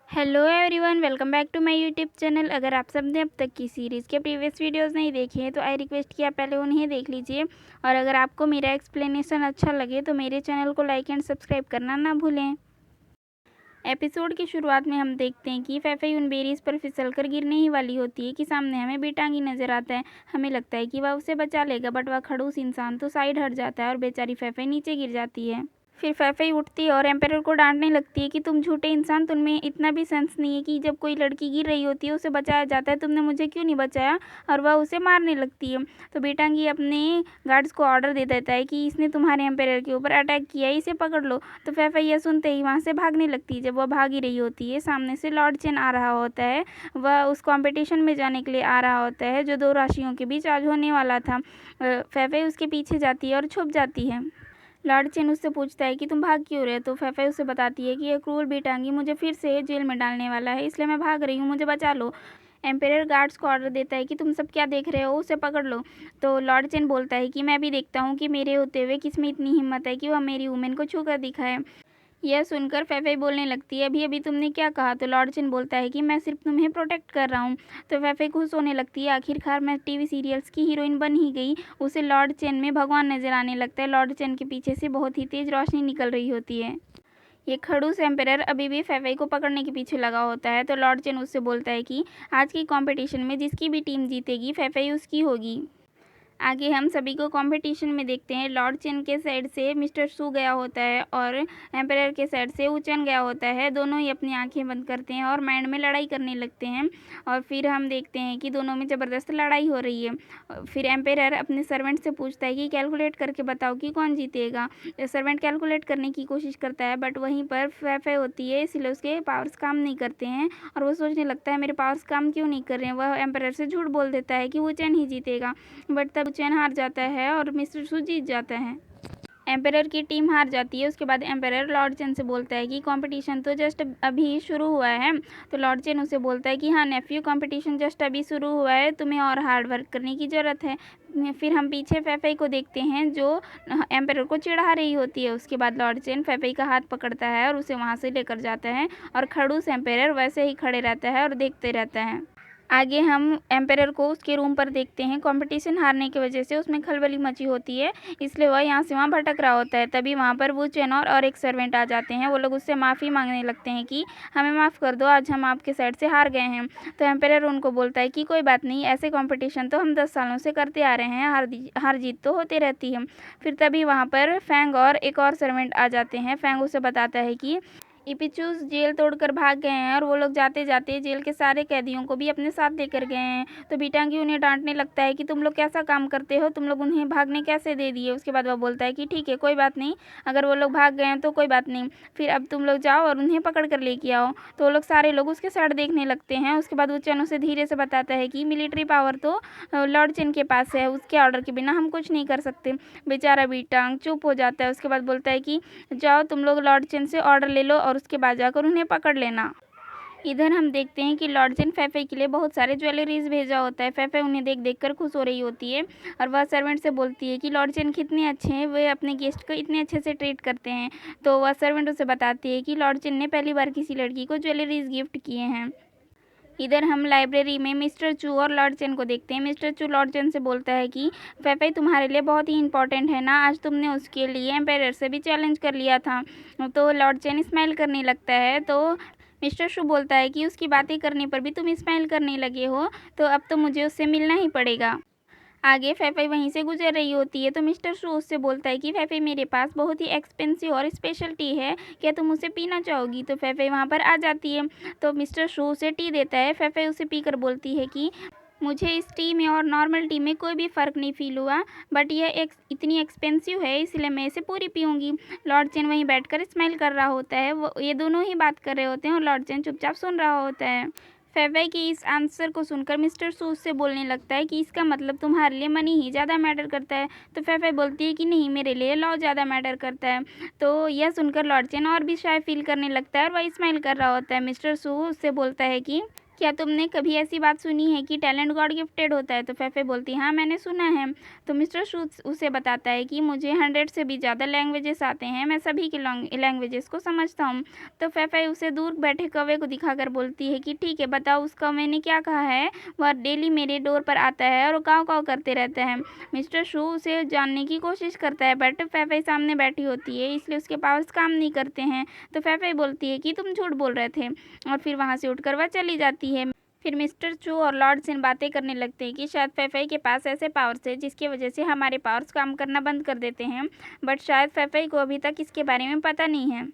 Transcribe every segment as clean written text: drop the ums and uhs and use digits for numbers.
Hello everyone, welcome back to my YouTube channel. अगर आप सब ने अब तक की सीरीज़ के प्रीवियस वीडियोस नहीं देखे हैं तो आई रिक्वेस्ट कि आप पहले उन्हें देख लीजिए। और अगर आपको मेरा एक्सप्लेनेशन अच्छा लगे तो मेरे चैनल को लाइक एंड सब्सक्राइब करना ना भूलें। एपिसोड की शुरुआत में हम देखते हैं कि फैफई उन बेरीज पर फिसल कर गिरने ही वाली होती है कि सामने हमें बेटांगी नज़र आता है। हमें लगता है कि वह उसे बचा लेगा, बट वह खड़ूस इंसान तो साइड हट जाता है और बेचारी फैफई नीचे गिर जाती है। फिर फैफई उठती है और एम्पायर को डांटने लगती है कि तुम झूठे इंसान, तुममें इतना भी सेंस नहीं है कि जब कोई लड़की गिर रही होती है उसे बचाया जाता है, तुमने मुझे क्यों नहीं बचाया। और वह उसे मारने लगती है। तो बेटांगी अपने गार्ड्स को ऑर्डर दे देता है कि इसने तुम्हारे एम्पायर के ऊपर अटैक किया है, इसे पकड़ लो। तो फैफई यह सुनते ही वहाँ से भागने लगती है। जब वह भाग ही रही होती है, सामने से लॉर्ड चेन आ रहा होता है। वह उस कॉम्पिटिशन में जाने के लिए आ रहा होता है जो दो राशियों के बीच आज होने वाला था। फैफई उसके पीछे जाती है और छुप जाती है। लॉर्ड चेन उससे पूछता है कि तुम भाग क्यों रहे, तो फैफई उसे बताती है कि यह क्रूर बेटांगी मुझे फिर से जेल में डालने वाला है, इसलिए मैं भाग रही हूँ, मुझे बचा लो। एम्पायर गार्ड्स को ऑर्डर देता है कि तुम सब क्या देख रहे हो, उसे पकड़ लो। तो लॉर्ड चेन बोलता है कि मैं भी देखता हूँ कि मेरे होते हुए किसमें इतनी हिम्मत है कि वह मेरी वुमेन को छू कर दिखाए। यह सुनकर फैफई बोलने लगती है, अभी अभी तुमने क्या कहा। तो लॉर्ड चिन बोलता है कि मैं सिर्फ तुम्हें प्रोटेक्ट कर रहा हूँ। तो फैफई खुश होने लगती है, आखिरकार मैं टीवी सीरियल्स की हीरोइन बन ही गई। उसे लॉर्ड चेन में भगवान नजर आने लगता है। लॉर्ड चेन के पीछे से बहुत ही तेज रोशनी निकल रही होती है। ये खड़ूस एम्पायर अभी भी फैफई को पकड़ने के पीछे लगा होता है। तो लॉर्ड चेन उससे बोलता है कि आज की कंपटीशन में जिसकी भी टीम जीतेगी फैफई उसकी होगी। आगे हम सभी को कंपटीशन में देखते हैं। लॉर्ड चेन के साइड से मिस्टर सू गया होता है और एम्पायर के साइड से वुचेन गया होता है। दोनों ही अपनी आंखें बंद करते हैं और माइंड में लड़ाई करने लगते हैं। और फिर हम देखते हैं कि दोनों में ज़बरदस्त लड़ाई हो रही है। फिर एम्पायर अपने सर्वेंट से पूछता है कि कैलकुलेट करके बताओ कि कौन जीतेगा। सर्वेंट कैलकुलेट करने की कोशिश करता है, बट वहीं पर फैफई होती है, इसलिए उसके पावर्स काम नहीं करते हैं। और वो सोचने लगता है मेरे पावर्स काम क्यों नहीं कर रहे हैं। वह एम्पायर से झूठ बोल देता है कि वुचेन ही जीतेगा, बट तब चैन हार जाता है और मिस्टर सू जीत जाता है। एम्पायर की टीम हार जाती है। उसके बाद एम्पायर लॉर्ड चेन से बोलता है कि कंपटीशन तो जस्ट अभी शुरू हुआ है। तो लॉर्ड चेन उसे बोलता है कि हाँ नेफ्यू, कंपटीशन जस्ट अभी शुरू हुआ है, तुम्हें और हार्ड वर्क करने की ज़रूरत है। फिर हम पीछे फैफई को देखते हैं जो एम्पायर को चिढ़ा रही होती है। उसके बाद लॉर्ड चेन फैफई का हाथ पकड़ता है और उसे वहाँ से लेकर जाता है। और खड़ूस एम्पायर वैसे ही खड़े रहता है और देखते रहता है। आगे हम एम्पायर को उसके रूम पर देखते हैं। कंपटीशन हारने की वजह से उसमें खलबली मची होती है, इसलिए वह यहाँ से वहाँ भटक रहा होता है। तभी वहाँ पर वो चेन और एक सर्वेंट आ जाते हैं। वो लोग उससे माफ़ी मांगने लगते हैं कि हमें माफ़ कर दो, आज हम आपके साइड से हार गए हैं। तो एम्पायर उनको बोलता है कि कोई बात नहीं, ऐसे कंपटीशन तो हम 10 सालों से करते आ रहे हैं, हार जीत तो होती रहती है। फिर तभी वहाँ पर फैंग और एक और सर्वेंट आ जाते हैं। फैंग उसे बताता है कि इपिचूस जेल तोड़कर भाग गए हैं और वो लोग जाते जाते जेल के सारे कैदियों को भी अपने साथ लेकर गए हैं। तो बीटांगी उन्हें डांटने लगता है कि तुम लोग कैसा काम करते हो, तुम लोग उन्हें भागने कैसे दे दिए। उसके बाद वह बोलता है कि ठीक है, कोई बात नहीं, अगर वो लोग भाग गए हैं तो कोई बात नहीं, फिर अब तुम लोग जाओ और उन्हें पकड़ कर लेके आओ। तो वो लोग सारे लोग उसके साइड देखने लगते हैं। उसके बाद वो चैन उसे धीरे से बताता है कि मिलिट्री पावर तो लॉर्ड चेन के पास है, उसके ऑर्डर के बिना हम कुछ नहीं कर सकते। बेचारा बीटांग चुप हो जाता है। उसके बाद बोलता है कि जाओ तुम लोग लॉर्ड चेन से ऑर्डर ले लो और उसके बाद जाकर उन्हें पकड़ लेना। इधर हम देखते हैं कि लॉर्ड चेन फैफई के लिए बहुत सारे ज्वेलरीज भेजा होता है। फैफई उन्हें देख देख कर खुश हो रही होती है और वह सर्वेंट से बोलती है कि लॉर्ड चेन कितने अच्छे हैं, वे अपने गेस्ट को इतने अच्छे से ट्रीट करते हैं। तो वह सर्वेंट उसे बताती है कि लॉर्ड चेन ने पहली बार किसी लड़की को ज्वेलरीज गिफ्ट किए हैं। इधर हम लाइब्रेरी में मिस्टर चू और लॉर्ड चेन को देखते हैं। मिस्टर चू लॉर्ड चेन से बोलता है कि फैफई तुम्हारे लिए बहुत ही इंपॉर्टेंट है ना, आज तुमने उसके लिए एम्पायर से भी चैलेंज कर लिया था। तो लॉर्ड चेन स्माइल करने लगता है। तो मिस्टर शू बोलता है कि उसकी बातें करने पर भी तुम स्माइल करने लगे हो, तो अब तो मुझे उससे मिलना ही पड़ेगा। आगे फैफई वहीं से गुजर रही होती है। तो मिस्टर शू उससे बोलता है कि फैफई मेरे पास बहुत ही एक्सपेंसिव और स्पेशल टी है, क्या तुम उसे पीना चाहोगी। तो फैफई वहाँ पर आ जाती है। तो मिस्टर शू उसे टी देता है। फैफई उसे पीकर बोलती है कि मुझे इस टी में और नॉर्मल टी में कोई भी फ़र्क नहीं फील हुआ, बट यह इतनी एक्सपेंसिव है इसलिए मैं इसे पूरी पीऊँगी। लॉर्ड चेन वहीं बैठकर स्माइल कर रहा होता है। वो ये दोनों ही बात कर रहे होते हैं और लॉर्ड चेन चुपचाप सुन रहा होता है। फैफई के इस आंसर को सुनकर मिस्टर सू से बोलने लगता है कि इसका मतलब तुम्हारे लिए मनी ही ज़्यादा मैटर करता है। तो फैफई बोलती है कि नहीं, मेरे लिए लॉ ज़्यादा मैटर करता है। तो यह सुनकर लॉर्ड चेन और भी शाय फील करने लगता है और वह स्माइल कर रहा होता है। मिस्टर सू उससे बोलता है कि क्या तुमने कभी ऐसी बात सुनी है कि टैलेंट गॉड गिफ्टेड होता है? तो फेफे बोलती है, हाँ मैंने सुना है। तो मिस्टर शू उसे बताता है कि मुझे 100 से भी ज़्यादा लैंग्वेजेस आते हैं, मैं सभी की लैंग्वेजेस को समझता हूँ। तो फेफे उसे दूर बैठे कौवे को दिखाकर बोलती है कि ठीक है, बताओ उस कौवे ने क्या कहा है। वह डेली मेरे डोर पर आता है और काव काव करते रहता है। मिस्टर शू उसे जानने की कोशिश करता है, बट फेफे सामने बैठी होती है, इसलिए उसके पास काम नहीं करते हैं। तो फेफे बोलती है कि तुम झूठ बोल रहे थे, और फिर वहाँ से उठकर वह चली जाती है। फिर मिस्टर चू और लॉर्ड सिन बातें करने लगते हैं कि शायद फेफई के पास ऐसे पावर्स है जिसकी वजह से हमारे पावर्स काम करना बंद कर देते हैं, बट शायद फेफई को अभी तक इसके बारे में पता नहीं है।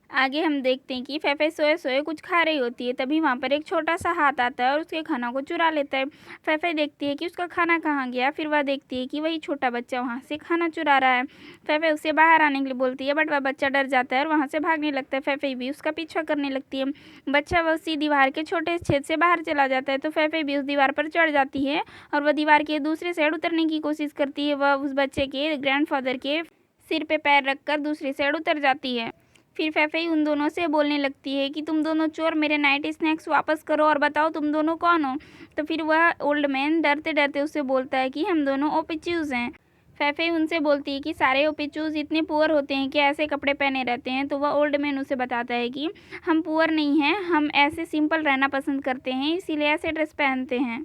आगे हम देखते हैं कि फेफे सोए सोए कुछ खा रही होती है, तभी वहाँ पर एक छोटा सा हाथ आता है और उसके खाना को चुरा लेता है। फेफे देखती है कि उसका खाना कहाँ गया, फिर वह देखती है कि वही छोटा बच्चा वहाँ से खाना चुरा रहा है। फेफे उसे बाहर आने के लिए बोलती है, बट वह बच्चा डर जाता है और वहाँ से भागने लगता है। फेफे भी उसका पीछा करने लगती है। बच्चा वह उसी दीवार के छोटे छेद से बाहर चला जाता है, तो फेफे भी उस दीवार पर चढ़ जाती है और वह दीवार के दूसरे साइड उतरने की कोशिश करती है। वह उस बच्चे के ग्रैंडफादर के सिर पे पैर रखकर दूसरी साइड उतर जाती है। फिर फेफई उन दोनों से बोलने लगती है कि तुम दोनों चोर, मेरे नाइट स्नैक्स वापस करो और बताओ तुम दोनों कौन हो। तो फिर वह ओल्ड मैन डरते डरते उसे बोलता है कि हम दोनों ओपिच्यूज हैं। फेफई उनसे बोलती है कि सारे ओपिच्यूज इतने पुअर होते हैं कि ऐसे कपड़े पहने रहते हैं। तो वह ओल्ड मैन उसे बताता है कि हम पुअर नहीं हैं, हम ऐसे सिंपल रहना पसंद करते हैं, इसीलिए ऐसे ड्रेस पहनते हैं।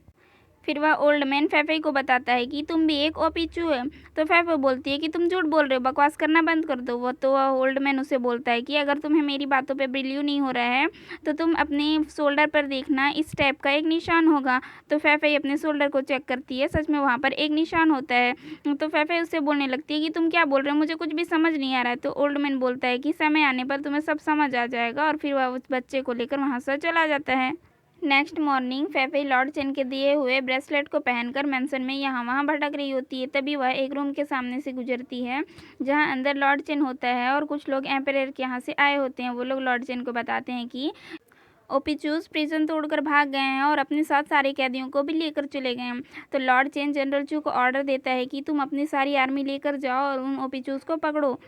फिर वह ओल्ड मैन फेफे को बताता है कि तुम भी एक ओपिचू है। तो फेफे बोलती है कि तुम झूठ बोल रहे हो, बकवास करना बंद कर दो। वह ओल्ड मैन उसे बोलता है कि अगर तुम्हें मेरी बातों पे बिलीव नहीं हो रहा है तो तुम अपने शोल्डर पर देखना, इस टाइप का एक निशान होगा। तो फेफे अपने शोल्डर को चेक करती है, सच में वहाँ पर एक निशान होता है। तो फेफे उससे बोलने लगती है कि तुम क्या बोल रहे हो, मुझे कुछ भी समझ नहीं आ रहा है। तो ओल्ड मैन बोलता है कि समय आने पर तुम्हें सब समझ आ जाएगा, और फिर वह उस बच्चे को लेकर वहाँ से चला जाता है। नेक्स्ट मॉर्निंग फेफे लॉर्ड चेन के दिए हुए ब्रेसलेट को पहनकर मेंशन में यहाँ वहाँ भटक रही होती है। तभी वह एक रूम के सामने से गुजरती है जहाँ अंदर लॉर्ड चेन होता है और कुछ लोग एम्परर के यहाँ से आए होते हैं। वो लोग लॉर्ड चेन को बताते हैं कि ओपिचूज प्रिजन तोड़कर भाग गए हैं और अपने साथ सारे कैदियों को भी लेकर चले गए हैं। तो लॉर्ड चेन जनरल चू को ऑर्डर देता है कि तुम अपनी सारी आर्मी लेकर जाओ और उन ओपिचूज को पकड़ो।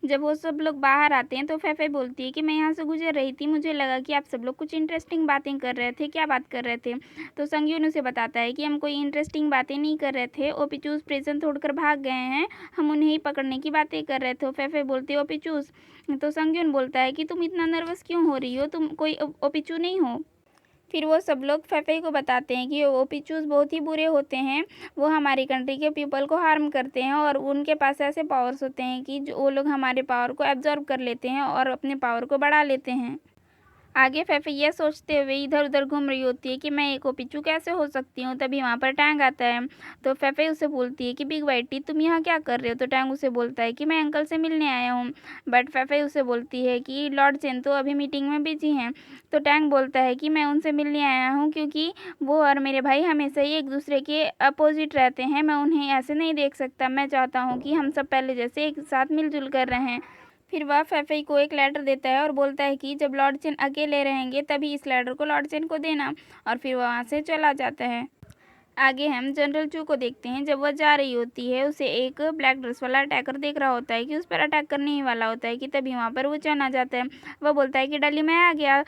जब वो सब लोग बाहर आते हैं तो फेफे बोलती है कि मैं यहाँ से गुजर रही थी, मुझे लगा कि आप सब लोग कुछ इंटरेस्टिंग बातें कर रहे थे, क्या बात कर रहे थे। तो संग्यून उसे बताता है कि हम कोई इंटरेस्टिंग बातें नहीं कर रहे थे, ओपिचूज प्रिजन तोड़कर भाग गए हैं, हम उन्हें ही पकड़ने की बातें कर रहे थे। फेफे बोलती है ओपिचूज। तो संग्यून बोलता है कि तुम इतना नर्वस क्यों हो रही हो, तुम कोई ओपिचू नहीं हो। फिर वो सब लोग फेफे को बताते हैं कि ओपिचूज बहुत ही बुरे होते हैं, वो हमारी कंट्री के पीपल को हार्म करते हैं और उनके पास ऐसे पावर्स होते हैं कि जो वो लोग हमारे पावर को एब्जॉर्ब कर लेते हैं और अपने पावर को बढ़ा लेते हैं। आगे फेफे यह सोचते हुए इधर उधर घूम रही होती है कि मैं एक ओपिचू कैसे हो सकती हूँ। तभी वहाँ पर टैंग आता है। तो फेफे उसे बोलती है कि बिग वाइटी तुम यहाँ क्या कर रहे हो। तो टैंग उसे बोलता है कि मैं अंकल से मिलने आया हूँ। बट फेफे उसे बोलती है कि लॉर्ड चेन तो अभी मीटिंग में बिजी हैं। तो टैंग बोलता है कि मैं उनसे मिलने आया हूँ क्योंकि वो और मेरे भाई हमेशा ही एक दूसरे के अपोजिट रहते हैं, मैं उन्हें ऐसे नहीं देख सकता, मैं चाहता हूँ कि हम सब पहले जैसे एक साथ मिलजुल कर रहें। फिर वह फेफई को एक लेटर देता है और बोलता है कि जब लॉर्ड चेन अकेले रहेंगे तभी इस लेटर को लॉर्ड चेन को देना, और फिर वह वहाँ से चला जाता है। आगे हम जनरल चू को देखते हैं। जब वह जा रही होती है उसे एक ब्लैक ड्रेस वाला अटैकर देख रहा होता है कि उस पर अटैक करने ही वाला होता है कि तभी वहाँ पर वो चैन आ जाता है। वह बोलता है कि डली मैं आ गया।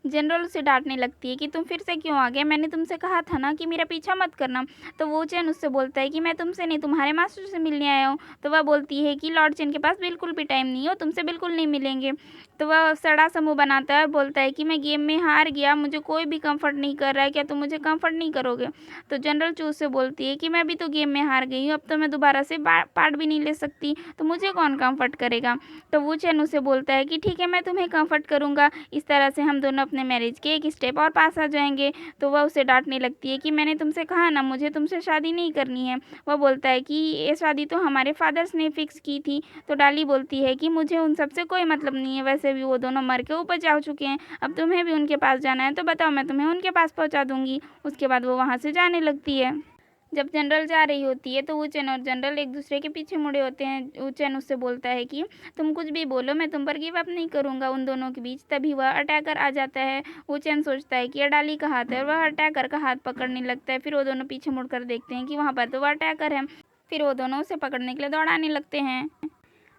जनरल उसे डांटने लगती है कि तुम फिर से क्यों आ गए, मैंने तुमसे कहा था ना कि मेरा पीछा मत करना। तो वो चैन उससे बोलता है कि मैं तुमसे नहीं तुम्हारे मास्टर से मिलने आया हूँ। तो वह बोलती है कि लॉर्ड चेन के पास बिल्कुल भी टाइम नहीं है, तुमसे बिल्कुल नहीं मिलेंगे। तो वह सड़ा समूह बनाता है और बोलता है कि मैं गेम में हार गया, मुझे कोई भी कंफर्ट नहीं कर रहा है, क्या तुम मुझे कंफर्ट नहीं करोगे। तो जनरल चू से बोलती है कि मैं भी तो गेम में हार गई हूँ, अब तो मैं दोबारा से पार्ट भी नहीं ले सकती, तो मुझे कौन कंफर्ट करेगा। तो वो चैन उसे बोलता है कि ठीक है मैं तुम्हें कंफर्ट करूँगा, इस तरह से हम दोनों अपने मैरिज के एक स्टेप और पास आ जाएंगे। तो वह उसे डांटने लगती है कि मैंने तुमसे कहा ना मुझे तुमसे शादी नहीं करनी है। वह बोलता है कि ये शादी तो हमारे फादर्स ने फिक्स की थी। तो डाली बोलती है कि मुझे उन सबसे कोई मतलब नहीं है, वैसे भी वो दोनों मर के ऊपर जा चुके हैं, अब तुम्हें भी उनके पास जाना है तो बताओ, मैं तुम्हें उनके पास पहुंचा दूंगी। उसके बाद वो वहाँ से जाने लगती है। जब जनरल जा रही होती है तो वुचेन और जनरल एक दूसरे के पीछे मुड़े होते हैं। वुचेन उससे बोलता है कि तुम कुछ भी बोलो, मैं तुम पर गिव अप नहीं करूंगा उन दोनों के बीच। तभी वह अटैकर आ जाता है। वुचेन सोचता है कि अडाली का हाथ है और वह अटैकर का हाथ पकड़ने लगता है। फिर वो दोनों पीछे मुड़कर देखते हैं कि वहाँ पर तो वह अटैकर है। फिर वो दोनों उसे पकड़ने के लिए दौड़ाने लगते हैं।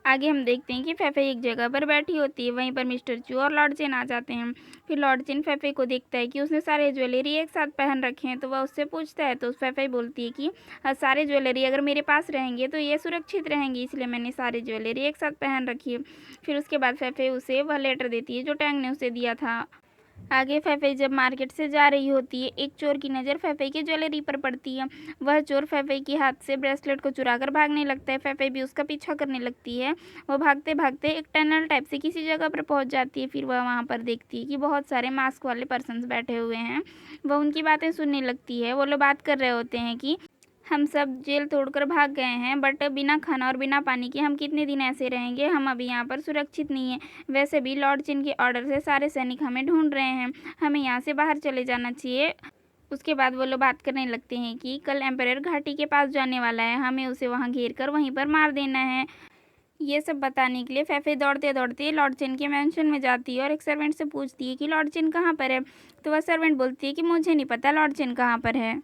आगे हम देखते हैं कि फेफे एक जगह पर बैठी होती है। वहीं पर मिस्टर चू और लॉर्ड चेन आ जाते हैं। फिर लॉर्ड चेन फेफे को देखता है कि उसने सारे ज्वेलरी एक साथ पहन रखे हैं, तो वह उससे पूछता है। तो फेफे बोलती है कि सारे ज्वेलरी अगर मेरे पास रहेंगे तो ये सुरक्षित रहेंगी, इसलिए मैंने सारे ज्वेलरी एक साथ पहन रखी है। फिर उसके बाद फेफे उसे वह लेटर देती है जो टैंग ने उसे दिया था। आगे फेफे जब मार्केट से जा रही होती है, एक चोर की नज़र फेफे की ज्वेलरी पर पड़ती है। वह चोर फेफे के हाथ से ब्रेसलेट को चुराकर भागने लगता है। फेफे भी उसका पीछा करने लगती है। वह भागते भागते एक टनल टाइप से किसी जगह पर पहुंच जाती है। फिर वह वहां पर देखती है कि बहुत सारे मास्क वाले पर्सन्स बैठे हुए हैं। वह उनकी बातें सुनने लगती है। वो लोग बात कर रहे होते हैं कि हम सब जेल तोड़कर भाग गए हैं, बट बिना खाना और बिना पानी के हम कितने दिन ऐसे रहेंगे, हम अभी यहाँ पर सुरक्षित नहीं है। वैसे भी लॉर्ड चिन के ऑर्डर से सारे सैनिक हमें ढूंढ रहे हैं, हमें यहाँ से बाहर चले जाना चाहिए। उसके बाद वो लोग बात करने लगते हैं कि कल एम्परर घाटी के पास जाने वाला है, हमें उसे वहाँ घेर कर वहीं पर मार देना है। ये सब बताने के लिए फेफे दौड़ते दौड़ते लॉर्ड चिन के मैंशन में जाती है और एक सर्वेंट से पूछती है कि लॉर्ड चिन कहाँ पर है। तो वह सर्वेंट बोलती है कि मुझे नहीं पता लॉर्ड चिन कहाँ पर है।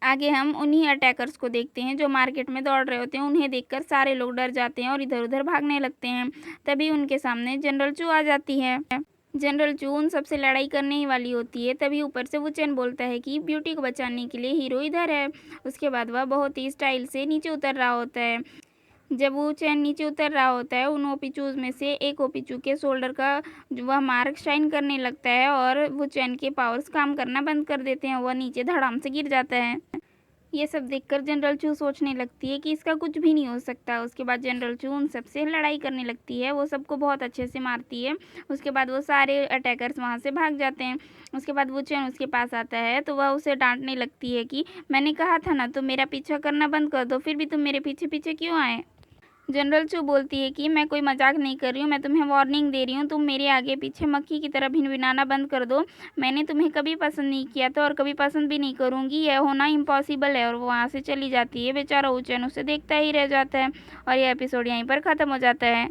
आगे हम उन्हीं अटैकर्स को देखते हैं जो मार्केट में दौड़ रहे होते हैं। उन्हें देखकर सारे लोग डर जाते हैं और इधर उधर भागने लगते हैं। तभी उनके सामने जनरल चू आ जाती है। जनरल चू उन सबसे लड़ाई करने ही वाली होती है। तभी ऊपर से वो चैन बोलता है कि ब्यूटी को बचाने के लिए हीरो इधर है। उसके बाद वह बहुत ही स्टाइल से नीचे उतर रहा होता है। जब वो चैन नीचे उतर रहा होता है, उन ओपीचूज में से एक ओपीचू के शोल्डर का वह मार्क शाइन करने लगता है और वो चैन के पावर्स काम करना बंद कर देते हैं। वह नीचे धड़ाम से गिर जाता है। ये सब देखकर जनरल चू सोचने लगती है कि इसका कुछ भी नहीं हो सकता। उसके बाद जनरल चू उन सबसे लड़ाई करने लगती है। वो सबको बहुत अच्छे से मारती है। उसके बाद वो सारे अटैकर्स वहाँ से भाग जाते हैं। उसके बाद वो चैन उसके पास आता है तो वह उसे डांटने लगती है कि मैंने कहा था ना तुम मेरा पीछा करना बंद कर दो, फिर भी तुम मेरे पीछे पीछे क्यों आए। जनरल चू बोलती है कि मैं कोई मजाक नहीं कर रही हूँ, मैं तुम्हें वार्निंग दे रही हूँ, तुम मेरे आगे पीछे मक्खी की तरह भिनभिनाना बंद कर दो। मैंने तुम्हें कभी पसंद नहीं किया था और कभी पसंद भी नहीं करूँगी, यह होना इम्पॉसिबल है। और वो वहाँ से चली जाती है। बेचारा उचैन उसे देखता ही रह जाता है और यह एपिसोड यहीं पर ख़त्म हो जाता है।